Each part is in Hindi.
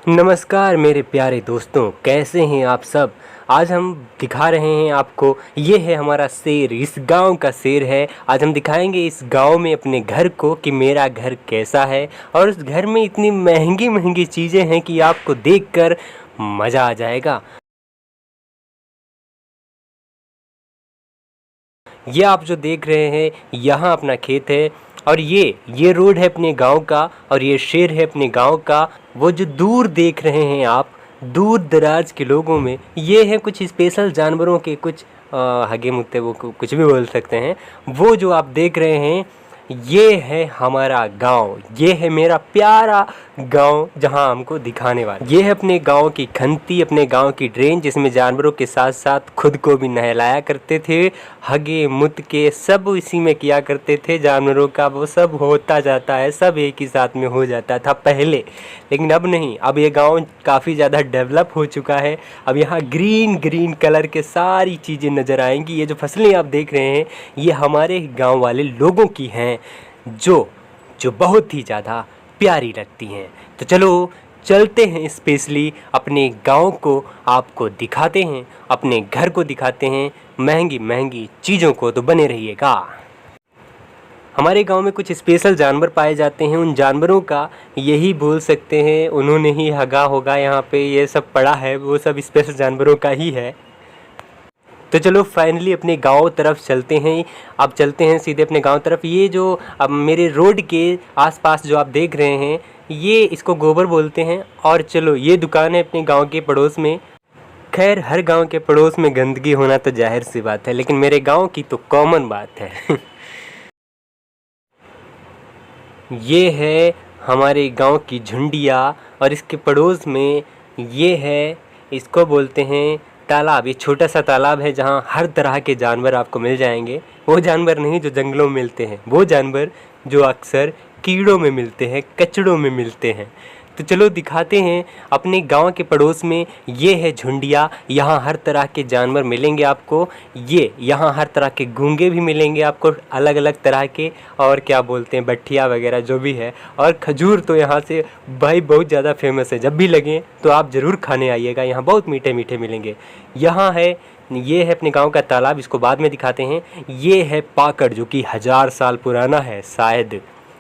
नमस्कार मेरे प्यारे दोस्तों, कैसे हैं आप सब। आज हम दिखा रहे हैं आपको, ये है हमारा शेर, इस गांव का शेर है। आज हम दिखाएंगे इस गांव में अपने घर को कि मेरा घर कैसा है। और उस घर में इतनी महंगी महंगी चीज़ें हैं कि आपको देखकर मज़ा आ जाएगा। ये आप जो देख रहे हैं, यहाँ अपना खेत है और ये रोड है अपने गांव का और ये शेर है अपने गांव का। वो जो दूर देख रहे हैं आप, दूर दराज के लोगों में ये है कुछ स्पेशल जानवरों के कुछ हगे मुत्ते, वो कुछ भी बोल सकते हैं। वो जो आप देख रहे हैं ये है हमारा गांव, ये है मेरा प्यारा गांव जहां हमको दिखाने वाला। ये है अपने गांव की खंती, अपने गांव की ड्रेन, जिसमें जानवरों के साथ साथ खुद को भी नहलाया करते थे। हगे मुत के सब इसी में किया करते थे जानवरों का। वो सब होता जाता है, सब एक ही साथ में हो जाता था पहले, लेकिन अब नहीं। अब ये गांव काफ़ी ज़्यादा डेवलप हो चुका है। अब यहाँ ग्रीन ग्रीन कलर के सारी चीज़ें नज़र आएंगी। ये जो फसलें आप देख रहे हैं ये हमारे गांव वाले लोगों की हैं, जो जो बहुत ही ज़्यादा प्यारी लगती हैं। तो चलो चलते हैं, स्पेशली अपने गांव को आपको दिखाते हैं, अपने घर को दिखाते हैं, महंगी महंगी चीज़ों को। तो बने रहिएगा। हमारे गांव में कुछ स्पेशल जानवर पाए जाते हैं। उन जानवरों का यही बोल सकते हैं, उन्होंने ही हगा होगा यहाँ पे ये सब पड़ा है, वो सब स्पेशल जानवरों का ही है। तो चलो फाइनली अपने गांव तरफ चलते हैं। अब चलते हैं सीधे अपने गांव तरफ। ये जो अब मेरे रोड के आसपास जो आप देख रहे हैं, ये इसको गोबर बोलते हैं। और चलो ये दुकान है अपने गांव के पड़ोस में। खैर हर गांव के पड़ोस में गंदगी होना तो जाहिर सी बात है, लेकिन मेरे गांव की तो कॉमन बात है। ये है हमारे गांव की झुंडिया और इसके पड़ोस में ये है, इसको बोलते हैं तालाब। ये छोटा सा तालाब है जहाँ हर तरह के जानवर आपको मिल जाएंगे। वो जानवर नहीं जो जंगलों में मिलते हैं, वो जानवर जो अक्सर कीड़ों में मिलते हैं, कचड़ों में मिलते हैं। तो चलो दिखाते हैं अपने गांव के पड़ोस में। ये है झुंडिया, यहाँ हर तरह के जानवर मिलेंगे आपको। ये यहाँ हर तरह के गूंगे भी मिलेंगे आपको, अलग अलग तरह के। और क्या बोलते हैं, बट्ठिया वगैरह जो भी है। और खजूर तो यहाँ से भाई बहुत ज़्यादा फेमस है। जब भी लगे तो आप ज़रूर खाने आइएगा, यहाँ बहुत मीठे मीठे मिलेंगे। यहाँ है, ये है अपने गांव का तालाब, इसको बाद में दिखाते हैं। ये है पाकड़ जो कि 1000 साल पुराना है, शायद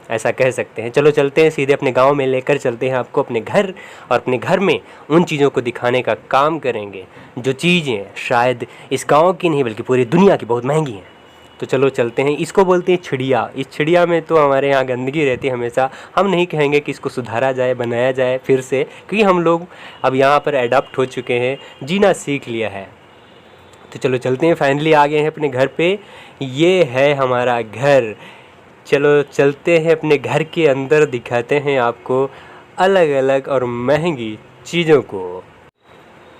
ऐसा कह सकते हैं। चलो चलते हैं सीधे अपने गांव में, लेकर चलते हैं आपको अपने घर। और अपने घर में उन चीज़ों को दिखाने का काम करेंगे जो चीज़ें शायद इस गांव की नहीं बल्कि पूरी दुनिया की बहुत महंगी हैं। तो चलो चलते हैं। इसको बोलते हैं चिड़िया। इस चिड़िया में तो हमारे यहाँ गंदगी रहती है हमेशा। हम नहीं कहेंगे कि इसको सुधारा जाए, बनाया जाए फिर से, क्योंकि हम लोग अब यहाँ पर एडॉप्ट हो चुके हैं, जीना सीख लिया है। तो चलो चलते हैं, फाइनली आ गए हैं अपने घर पे। ये है हमारा घर। चलो चलते हैं अपने घर के अंदर, दिखाते हैं आपको अलग अलग और महंगी चीज़ों को।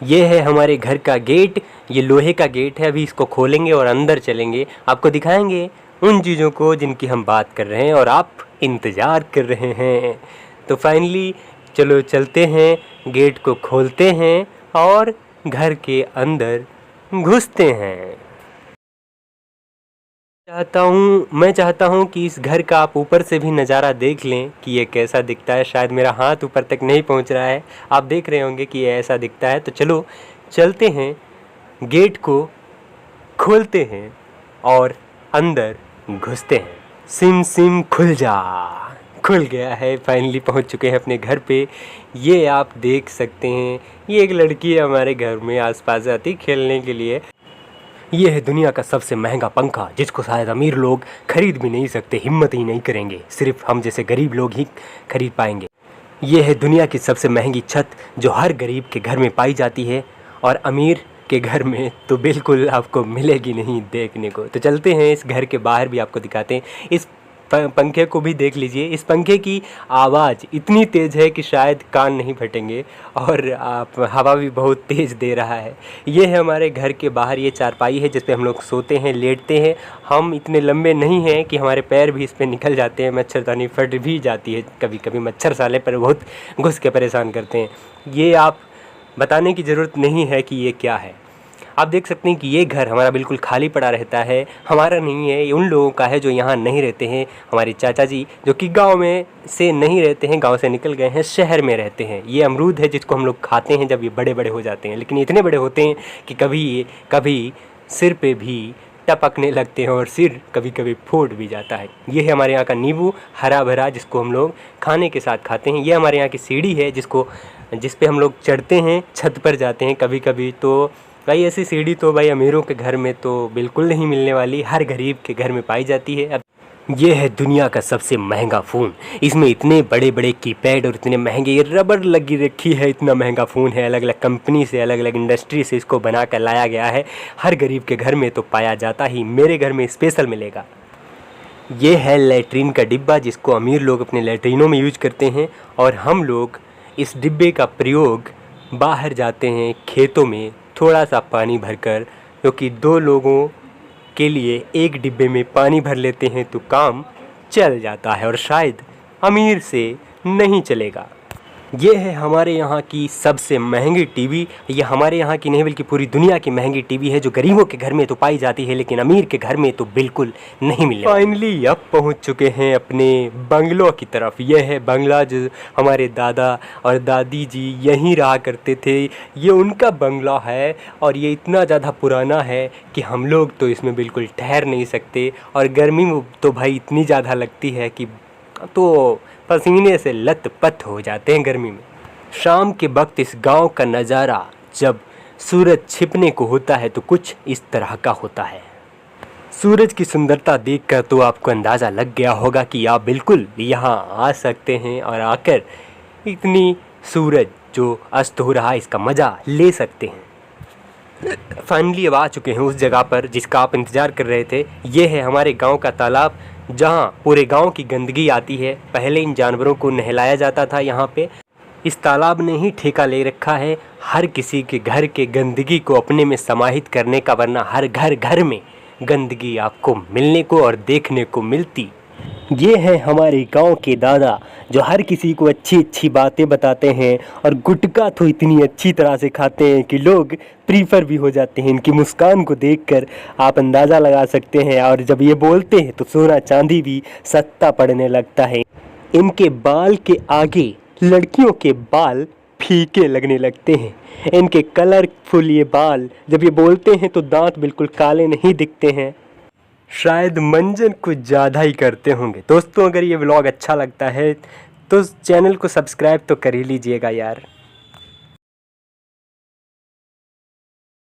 ये है हमारे घर का गेट, ये लोहे का गेट है। अभी इसको खोलेंगे और अंदर चलेंगे, आपको दिखाएंगे उन चीज़ों को जिनकी हम बात कर रहे हैं और आप इंतज़ार कर रहे हैं। तो फाइनली चलो चलते हैं, गेट को खोलते हैं और घर के अंदर घुसते हैं। मैं चाहता हूँ कि इस घर का आप ऊपर से भी नज़ारा देख लें कि ये कैसा दिखता है। शायद मेरा हाथ ऊपर तक नहीं पहुँच रहा है, आप देख रहे होंगे कि ये ऐसा दिखता है। तो चलो चलते हैं, गेट को खोलते हैं और अंदर घुसते हैं। सिम सिम खुल जा, खुल गया है। फाइनली पहुँच चुके हैं अपने घर पे। ये आप देख सकते हैं, ये एक लड़की है हमारे घर में आसपास आती खेलने के लिए। ये है दुनिया का सबसे महंगा पंखा, जिसको शायद अमीर लोग खरीद भी नहीं सकते, हिम्मत ही नहीं करेंगे, सिर्फ हम जैसे गरीब लोग ही खरीद पाएंगे। ये है दुनिया की सबसे महंगी छत, जो हर गरीब के घर में पाई जाती है और अमीर के घर में तो बिल्कुल आपको मिलेगी नहीं देखने को। तो चलते हैं, इस घर के बाहर भी आपको दिखाते हैं। इस पंखे को भी देख लीजिए। इस पंखे की आवाज़ इतनी तेज़ है कि शायद कान नहीं फटेंगे, और आप हवा भी बहुत तेज़ दे रहा है। ये है हमारे घर के बाहर, ये चारपाई है जिस पे हम लोग सोते हैं, लेटते हैं। हम इतने लंबे नहीं हैं कि हमारे पैर भी इस पर निकल जाते हैं, मच्छरदानी फट भी जाती है कभी कभी। मच्छर साले पर बहुत घुस के परेशान करते हैं। ये आप बताने की ज़रूरत नहीं है कि ये क्या है। आप देख सकते हैं कि ये घर हमारा बिल्कुल खाली पड़ा रहता है, हमारा नहीं है, ये उन लोगों का है जो यहाँ नहीं रहते हैं। हमारे चाचा जी जो कि गांव में से नहीं रहते हैं, गांव से निकल गए हैं, शहर में रहते हैं। ये अमरूद है जिसको हम लोग खाते हैं जब ये बड़े बड़े हो जाते हैं, लेकिन ये इतने बड़े होते हैं कि कभी सिर पे भी टपकने लगते हैं और सिर कभी कभी फूट भी जाता है। ये है हमारे यहाँ का नींबू हरा भरा, जिसको हम लोग खाने के साथ खाते हैं। ये हमारे यहाँ की सीढ़ी है जिस पे हम लोग चढ़ते हैं, छत पर जाते हैं कभी कभी। तो भाई ऐसी सीढ़ी तो भाई अमीरों के घर में तो बिल्कुल नहीं मिलने वाली, हर गरीब के घर में पाई जाती है। अब ये है दुनिया का सबसे महंगा फ़ोन। इसमें इतने बड़े बड़े कीपैड और इतने महंगे ये रबर लगी रखी है। इतना महंगा फ़ोन है, अलग अलग कंपनी से, अलग अलग इंडस्ट्री से इसको बना कर लाया गया है। हर गरीब के घर में तो पाया जाता ही, मेरे घर में स्पेशल मिलेगा। ये है लैट्रीन का डिब्बा, जिसको अमीर लोग अपने लैट्रीनों में यूज करते हैं, और हम लोग इस डिब्बे का प्रयोग बाहर जाते हैं खेतों में थोड़ा सा पानी भरकर, क्योंकि 2 लोगों के लिए एक डिब्बे में पानी भर लेते हैं तो काम चल जाता है, और शायद अमीर से नहीं चलेगा। ये है हमारे यहाँ की सबसे महंगी टीवी। ये हमारे यहाँ की नहीं बल्कि पूरी दुनिया की महंगी टीवी है, जो गरीबों के घर में तो पाई जाती है लेकिन अमीर के घर में तो बिल्कुल नहीं मिलने। फाइनली अब पहुँच चुके हैं अपने बंगलों की तरफ। यह है बंगला जो हमारे दादा और दादी जी यहीं रहा करते थे। ये उनका बंगला है और ये इतना ज़्यादा पुराना है कि हम लोग तो इसमें बिल्कुल ठहर नहीं सकते, और गर्मी तो भाई इतनी ज़्यादा लगती है कि तो पसीने से लथपथ हो जाते हैं गर्मी में। शाम के वक्त इस गांव का नज़ारा जब सूरज छिपने को होता है तो कुछ इस तरह का होता है। सूरज की सुंदरता देखकर तो आपको अंदाज़ा लग गया होगा कि आप बिल्कुल यहाँ आ सकते हैं और आकर इतनी सूरज जो अस्त हो रहा है इसका मज़ा ले सकते हैं। फाइनली अब आ चुके हैं उस जगह पर जिसका आप इंतज़ार कर रहे थे। ये है हमारे गांव का तालाब, जहां पूरे गांव की गंदगी आती है। पहले इन जानवरों को नहलाया जाता था यहाँ पे। इस तालाब ने ही ठेका ले रखा है हर किसी के घर के गंदगी को अपने में समाहित करने का, वरना हर घर में गंदगी आपको मिलने को और देखने को मिलती। ये है हमारे गांव के दादा जो हर किसी को अच्छी अच्छी बातें बताते हैं, और गुटखा तो इतनी अच्छी तरह से खाते हैं कि लोग प्रीफर भी हो जाते हैं। इनकी मुस्कान को देखकर आप अंदाज़ा लगा सकते हैं, और जब ये बोलते हैं तो सोना चांदी भी सस्ता पड़ने लगता है। इनके बाल के आगे लड़कियों के बाल फीके लगने लगते हैं। इनके कलरफुल ये बाल जब ये बोलते हैं तो दांत बिल्कुल काले नहीं दिखते हैं। शायद मंजन कुछ ज़्यादा ही करते होंगे। दोस्तों अगर ये व्लॉग अच्छा लगता है तो चैनल को सब्सक्राइब तो कर ही लीजिएगा यार।